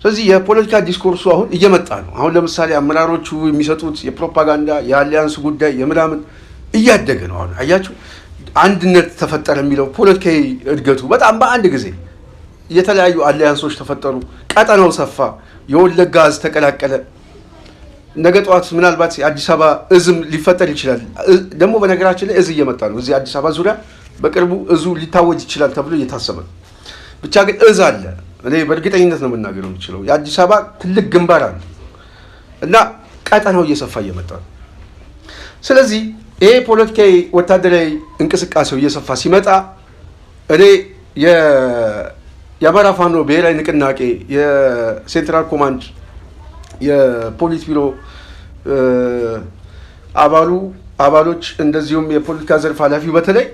ስለዚህ የፖለቲካ ዲስኮርሱ አሁን እየመጣ ነው። አሁን ለምሳሌ አመራሮቹ የሚሰጡት የፕሮፓጋንዳ የአሊያንስ ጉዳይ የምናምን እያደገ ነው። አሁን አያችሁ አንድነት ተፈጠረ የሚለው ፖለቲካዊ እድገቱ በጣም በአንድ ጊዜ የተለያዩ አሊያንሶች ተፈጠሩ፣ ቀጠናው ሰፋ፣ የወለጋ እዝ ተቀላቀለ። ነገ ጠዋት ምናልባት የአዲስ አበባ እዝም ሊፈጠር ይችላል። ደግሞ በነገራችን ላይ እዝ እየመጣ ነው። እዚህ አዲስ አበባ ዙሪያ በቅርቡ እዙ ሊታወጅ ይችላል ተብሎ እየታሰበ ነው። ብቻ ግን እዝ አለ። እኔ በእርግጠኝነት ነው የምናገረው የምችለው የአዲስ አበባ ትልቅ ግንባር አለ እና ቀጠናው እየሰፋ እየመጣ ነው። ስለዚህ ይሄ ፖለቲካዊ ወታደራዊ እንቅስቃሴው እየሰፋ ሲመጣ እኔ የአማራ ፋኖ ብሔራዊ ንቅናቄ የሴንትራል ኮማንድ የፖሊት ቢሮ አባሎች እንደዚሁም የፖለቲካ ዘርፍ ኃላፊው በተለይ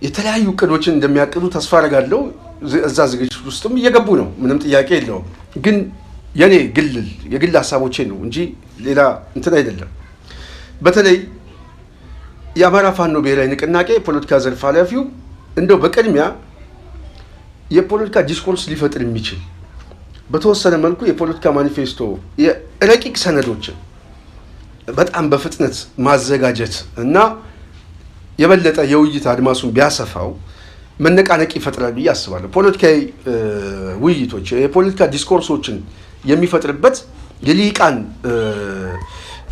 የተለያዩ እቅዶችን እንደሚያቅዱ ተስፋ አደርጋለሁ። እዛ ዝግጅት ውስጥም እየገቡ ነው፣ ምንም ጥያቄ የለውም። ግን የኔ የግል ሀሳቦቼ ነው እንጂ ሌላ እንትን አይደለም። በተለይ የአማራ ፋኖ ብሔራዊ ንቅናቄ የፖለቲካ ዘርፍ ኃላፊው እንደው በቅድሚያ የፖለቲካ ዲስኮርስ ሊፈጥር የሚችል በተወሰነ መልኩ የፖለቲካ ማኒፌስቶ የረቂቅ ሰነዶችን በጣም በፍጥነት ማዘጋጀት እና የበለጠ የውይይት አድማሱን ቢያሰፋው መነቃነቅ ይፈጥራል ብዬ አስባለሁ። ፖለቲካዊ ውይይቶች የፖለቲካ ዲስኮርሶችን የሚፈጥርበት የሊቃን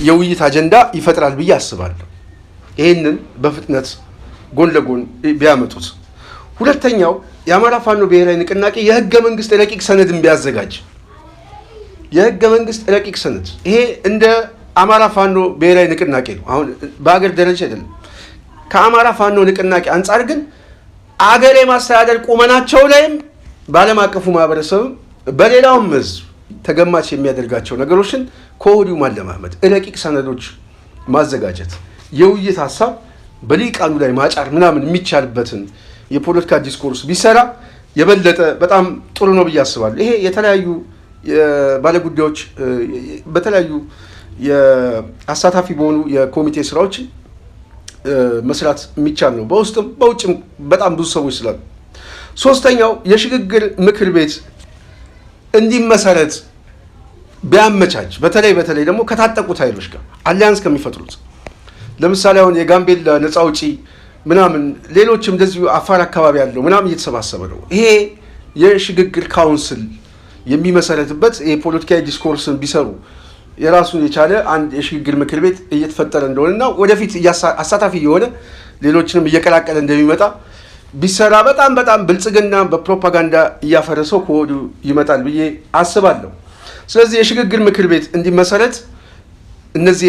የውይይት አጀንዳ ይፈጥራል ብዬ አስባለሁ። ይህንን በፍጥነት ጎን ለጎን ቢያመጡት። ሁለተኛው የአማራ ፋኖ ብሔራዊ ንቅናቄ የህገ መንግስት ረቂቅ ሰነድን ቢያዘጋጅ። የህገ መንግስት ረቂቅ ሰነድ ይሄ እንደ አማራ ፋኖ ብሔራዊ ንቅናቄ ነው፣ አሁን በአገር ደረጃ አይደለም። ከአማራ ፋኖ ንቅናቄ አንጻር ግን አገር የማስተዳደር ቁመናቸው ላይም በዓለም አቀፉ ማህበረሰብም በሌላውም ህዝብ ተገማች የሚያደርጋቸው ነገሮችን ከወዲሁ ማለማመድ፣ ረቂቅ ሰነዶች ማዘጋጀት፣ የውይይት ሀሳብ በሊቃኑ ላይ ማጫር ምናምን የሚቻልበትን የፖለቲካ ዲስኮርስ ቢሰራ የበለጠ በጣም ጥሩ ነው ብዬ አስባለሁ። ይሄ የተለያዩ ባለጉዳዮች በተለያዩ አሳታፊ በሆኑ የኮሚቴ ስራዎች መስራት የሚቻል ነው፣ በውስጥም በውጭም በጣም ብዙ ሰዎች ስላሉ። ሶስተኛው የሽግግር ምክር ቤት እንዲመሰረት ቢያመቻች፣ በተለይ ደግሞ ከታጠቁት ኃይሎች ጋር አሊያንስ ከሚፈጥሩት ለምሳሌ አሁን የጋምቤላ ነፃ አውጪ ምናምን ሌሎችም እንደዚሁ አፋር አካባቢ ያለው ምናምን እየተሰባሰበ ነው። ይሄ የሽግግር ካውንስል የሚመሰረትበት የፖለቲካዊ ዲስኮርስን ቢሰሩ የራሱን የቻለ አንድ የሽግግር ምክር ቤት እየተፈጠረ እንደሆነና ወደፊት አሳታፊ የሆነ ሌሎችንም እየቀላቀለ እንደሚመጣ ቢሰራ በጣም ብልጽግና በፕሮፓጋንዳ እያፈረሰው ከወዲሁ ይመጣል ብዬ አስባለሁ። ስለዚህ የሽግግር ምክር ቤት እንዲመሰረት እነዚህ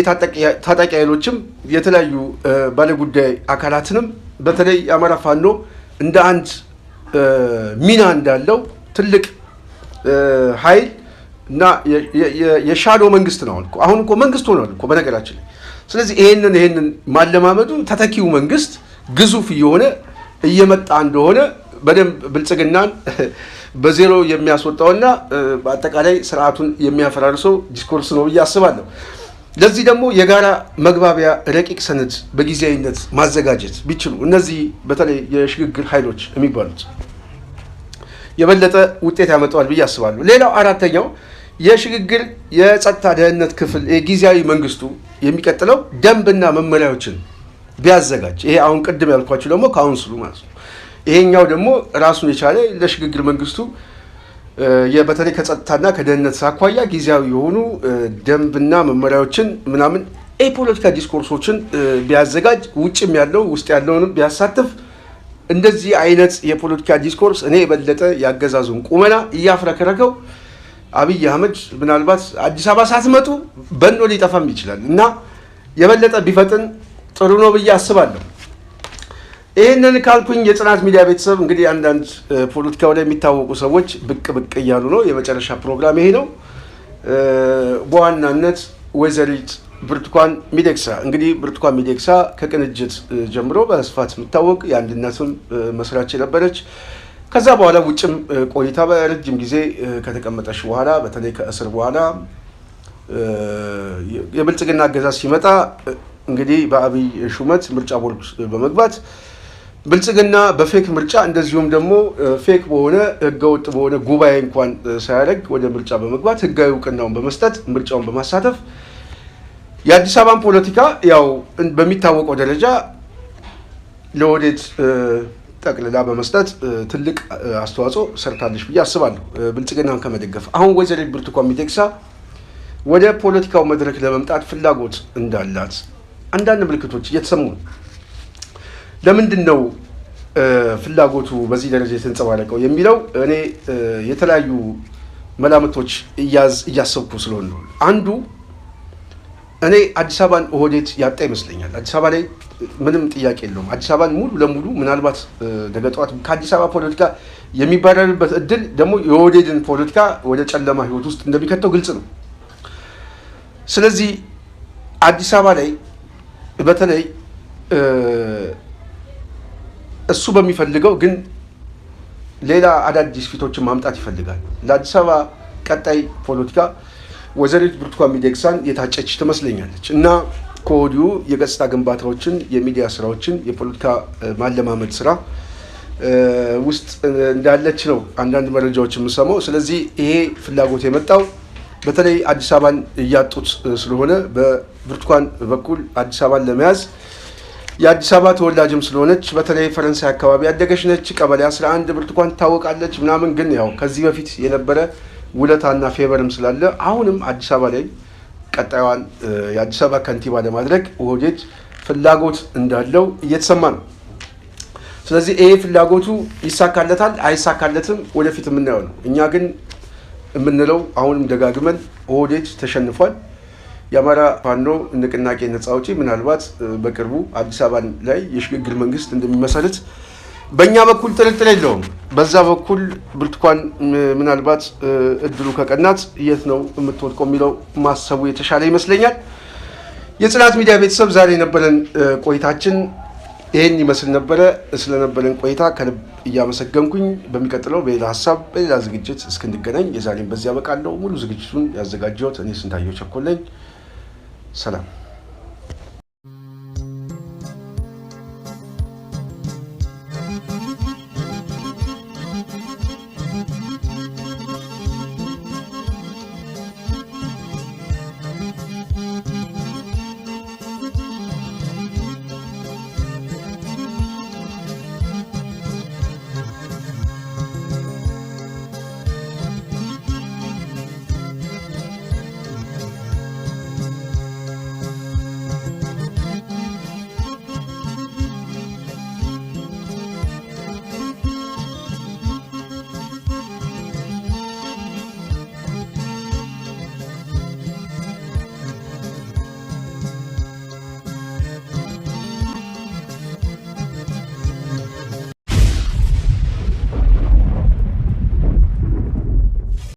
ታጣቂ ኃይሎችም የተለያዩ ባለጉዳይ አካላትንም በተለይ የአማራ ፋኖ እንደ አንድ ሚና እንዳለው ትልቅ ኃይል እና የሻዶ መንግስት ነው። አሁን እኮ መንግስት ሆኗል እኮ በነገራችን ላይ። ስለዚህ ይሄንን ማለማመዱ ተተኪው መንግስት ግዙፍ እየሆነ እየመጣ እንደሆነ በደንብ ብልጽግናን በዜሮ የሚያስወጣውና በአጠቃላይ ስርዓቱን የሚያፈራርሰው ዲስኮርስ ነው ብዬ አስባለሁ። ለዚህ ደግሞ የጋራ መግባቢያ ረቂቅ ሰነድ በጊዜያዊነት ማዘጋጀት ቢችሉ እነዚህ በተለይ የሽግግር ኃይሎች የሚባሉት የበለጠ ውጤት ያመጣዋል ብዬ አስባለሁ። ሌላው አራተኛው የሽግግር የጸጥታ ደህንነት ክፍል የጊዜያዊ መንግስቱ የሚቀጥለው ደንብና መመሪያዎችን ቢያዘጋጅ፣ ይሄ አሁን ቅድም ያልኳችሁ ደግሞ ካውንስሉ ማለት ነው። ይሄኛው ደግሞ ራሱን የቻለ ለሽግግር መንግስቱ በተለይ ከጸጥታና ከደህንነት አኳያ ጊዜያዊ የሆኑ ደንብና መመሪያዎችን ምናምን የፖለቲካ ዲስኮርሶችን ቢያዘጋጅ፣ ውጭም ያለው ውስጥ ያለውንም ቢያሳትፍ፣ እንደዚህ አይነት የፖለቲካ ዲስኮርስ እኔ የበለጠ ያገዛዙን ቁመና እያፍረከረከው አብይ አህመድ ምናልባት አዲስ አበባ ሳትመጡ በኖ ሊጠፋም ይችላል እና የበለጠ ቢፈጥን ጥሩ ነው ብዬ አስባለሁ። ይህንን ካልኩኝ የጽናት ሚዲያ ቤተሰብ እንግዲህ አንዳንድ ፖለቲካው ላይ የሚታወቁ ሰዎች ብቅ እያሉ ነው። የመጨረሻ ፕሮግራም ይሄ ነው። በዋናነት ወይዘሪት ብርቱካን ሚደቅሳ እንግዲህ ብርቱካን ሚደቅሳ ከቅንጅት ጀምሮ በስፋት የምታወቅ የአንድነትም መስራች የነበረች ከዛ በኋላ ውጭም ቆይታ በረጅም ጊዜ ከተቀመጠች በኋላ በተለይ ከእስር በኋላ የብልጽግና አገዛዝ ሲመጣ እንግዲህ በአብይ ሹመት ምርጫ ቦርድ በመግባት ብልጽግና በፌክ ምርጫ እንደዚሁም ደግሞ ፌክ በሆነ ህገወጥ በሆነ ጉባኤ እንኳን ሳያደርግ ወደ ምርጫ በመግባት ህጋዊ እውቅናውን በመስጠት ምርጫውን በማሳተፍ የአዲስ አበባን ፖለቲካ ያው በሚታወቀው ደረጃ ለወዴት ጠቅልላ በመስጠት ትልቅ አስተዋጽኦ ሰርታለች ብዬ አስባለሁ። ብልጽግናን ከመደገፍ አሁን ወይዘሪት ብርቱካን ሚደቅሳ ወደ ፖለቲካው መድረክ ለመምጣት ፍላጎት እንዳላት አንዳንድ ምልክቶች እየተሰሙ ነው። ለምንድን ነው ፍላጎቱ በዚህ ደረጃ የተንጸባረቀው የሚለው እኔ የተለያዩ መላምቶች እያሰብኩ ስለሆነ ነው። አንዱ እኔ አዲስ አበባን ኦህዴድ ያጣ ይመስለኛል። አዲስ አበባ ላይ ምንም ጥያቄ የለውም። አዲስ አበባን ሙሉ ለሙሉ ምናልባት ነገ ጠዋት ከአዲስ አበባ ፖለቲካ የሚባረርበት እድል ደግሞ የኦህዴድን ፖለቲካ ወደ ጨለማ ህይወት ውስጥ እንደሚከተው ግልጽ ነው። ስለዚህ አዲስ አበባ ላይ በተለይ እሱ በሚፈልገው ግን ሌላ አዳዲስ ፊቶችን ማምጣት ይፈልጋል። ለአዲስ አበባ ቀጣይ ፖለቲካ ወይዘሪት ብርቱካን ሚደቅሳን የታጨች ትመስለኛለች እና ከወዲሁ የገጽታ ግንባታዎችን፣ የሚዲያ ስራዎችን፣ የፖለቲካ ማለማመድ ስራ ውስጥ እንዳለች ነው አንዳንድ መረጃዎች የምሰማው። ስለዚህ ይሄ ፍላጎት የመጣው በተለይ አዲስ አበባን እያጡት ስለሆነ በብርቱካን በኩል አዲስ አበባን ለመያዝ የአዲስ አበባ ተወላጅም ስለሆነች በተለይ ፈረንሳይ አካባቢ ያደገች ነች። ቀበሌ 11 ብርቱካን ትታወቃለች ምናምን። ግን ያው ከዚህ በፊት የነበረ ውለታና ፌቨርም ስላለ አሁንም አዲስ አበባ ላይ ቀጣዩን የአዲስ አበባ ከንቲባ ለማድረግ ኦህዴድ ፍላጎት እንዳለው እየተሰማ ነው። ስለዚህ ይሄ ፍላጎቱ ይሳካለታል አይሳካለትም ወደፊት የምናየው ነው። እኛ ግን የምንለው አሁንም ደጋግመን ኦህዴድ ተሸንፏል። የአማራ ፋኖ ንቅናቄ ነፃ አውጪ ምናልባት በቅርቡ አዲስ አበባ ላይ የሽግግር መንግስት እንደሚመሰርት በእኛ በኩል ጥርጥር የለውም። በዛ በኩል ብርቱካን ምናልባት እድሉ ከቀናት የት ነው የምትወድቀው የሚለው ማሰቡ የተሻለ ይመስለኛል። የጽናት ሚዲያ ቤተሰብ ዛሬ የነበረን ቆይታችን ይህን ይመስል ነበረ። ስለነበረን ቆይታ ከልብ እያመሰገንኩኝ በሚቀጥለው በሌላ ሀሳብ በሌላ ዝግጅት እስክንገናኝ የዛሬን በዚህ ያበቃለሁ። ሙሉ ዝግጅቱን ያዘጋጀሁት እኔ ስንታየሁ ቸኮል ነኝ። ሰላም።